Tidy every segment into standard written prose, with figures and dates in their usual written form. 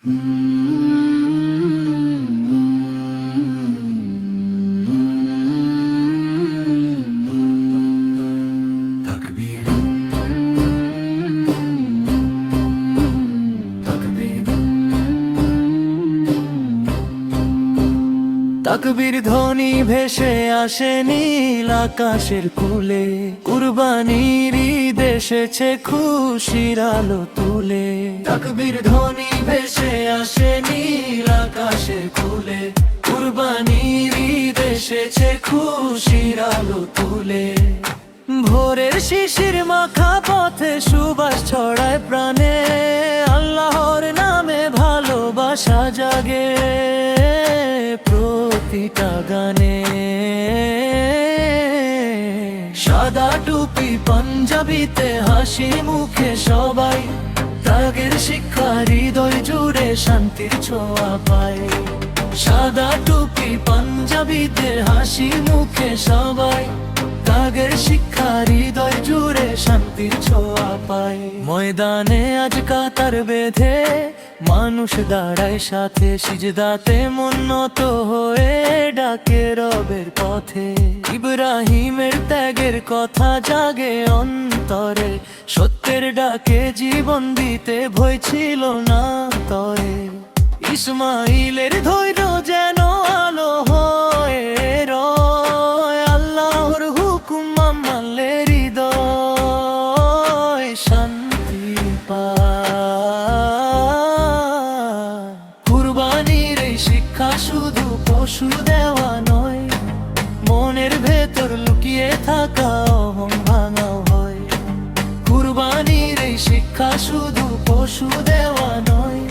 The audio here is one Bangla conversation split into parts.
তাকবীর তাকবীর তাকবীর ধ্বনি ভেসে আসে নীল আকাশের কুলে, কুরবানির ঈদ এসেছে খুশির আলো তুলে। তাকবীর ধ্বনি ভেসে আসে নীল আকাশের কুলে, কুরবানির ঈদ এসেছে খুশির আলো তুলে। ভোরের শিশির মাখা পথে সুবাস ছড়ায় প্রাণে, আল্লাহর নামে ভালোবাসা জাগে প্রতিটা গানে। সাদা টুপি পাঞ্জাবিতে হাসি মুখে সবাই, ত্যাগের শিক্ষা হৃদয় জুড়ে শান্তির ছোঁয়া পায়। সাদা টুপি পাঞ্জাবিতে হাসি মুখে সবাই, ত্যাগের শিক্ষা হৃদয় জুড়ে শান্তির ছোঁয়া পায়। ময়দানে আজ কাতার বেঁধে মানুষ দাঁড়ায় সাথে, সিজদাতে মন নত হয়ে ডাকে রবের পথে। ইব্রাহিমের ত্যাগের কথা জাগে অন্তরে, সত্যের ডাকে জীবন দিতে ভয় ছিল না তরে। ইসমাইলের ধৈর্য যেন আলো হয়ে রয়, আল্লাহর হুকুম মানলে হৃদয় শান্তি পায়। কুরবানির এই শিক্ষা শুধু পশু দেওয়া নয়, মনের ভেতর লুকিয়ে থাকা অহং ভাঙাও হয়। কুরবানির এই শিক্ষা শুধু পশু দেওয়া নয়,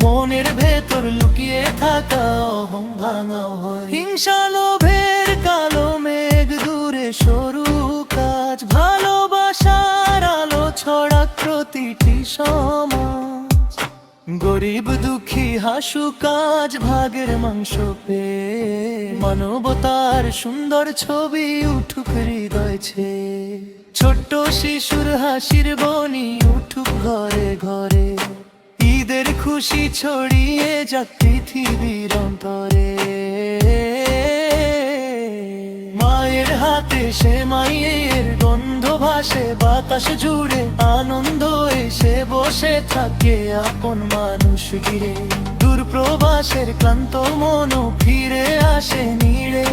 মনের ভেতর লুকিয়ে থাকা অহং ভাঙাও হয়। হিংসা লোভের কালো মেঘ দূরে সরু কাজ, ভালোবাসার আলো ছড়া প্রতিটি সমাজ। গরিব দুঃখী হাসুক আজ ভাগের মাংস পেয়ে, মানবতার সুন্দর ছবি উঠুক হৃদয় ছেয়ে। ছোট্ট শিশুর হাসির বনি উঠুক ঘরে ঘরে, ঈদের খুশি ছড়িয়ে যাক পৃথিবীর অন্তরে। মায়ের হাতে সে মায়ের গন্ধ ভাসে বাতাস জুড়ে, আনন্দ এসে বসে থাকে আপন মানুষ ঘিরে। দূর প্রবাসের ক্লান্ত মন ফিরে আসে নীড়ে,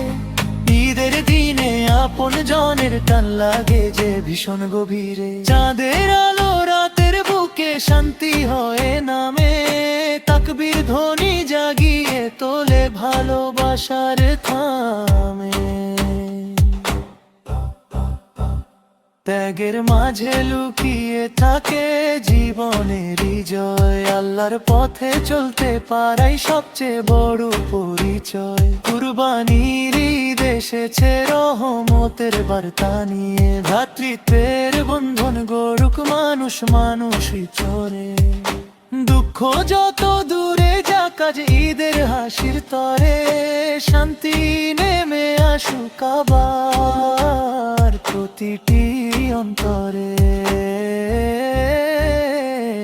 ঈদের দিনে আপন জনের টান লাগে যে ভীষণ গভীরে। চাঁদের আলো রাতের বুকে শান্তি হয়ে নামে, তাকবীর ধ্বনি জাগিয়ে তোলে ভালোবাসার থামে। ত্যাগের মাঝে লুকিয়ে থাকে জীবনের জয়, আল্লাহর পথে চলতে পারাই সবচেয়ে বড় পরিচয়। কুরবানির ঈদ এসেছে রহমতের বার্তা নিয়ে, ভ্রাতৃত্বের বন্ধন গড়ুক মানুষ মানুষই চরে। দুঃখ যত দূরে যাক আজ ঈদের হাসির তরে, শান্তি নেমে আসুক আবার প্রতিটি অন্তরে।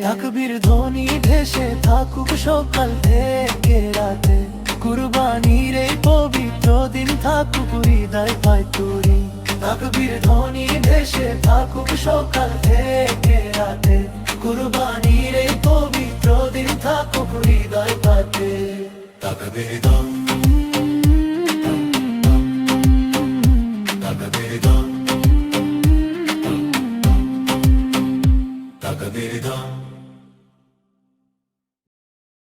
তাকবীর ধ্বনি ভেসে থাকুক সকাল থেকে রাতে, কুরবানির এই পবিত্র দিন থাকুক হৃদয় পায় তুরি। তাকবীর ধ্বনি ভেসে থাকুক সকাল থেকে রাতে, কুরবানির এই পবিত্র দিন থাকুক হৃদয় পাতে। তাকবীর দম তাকবীর দম তাকবীর দম।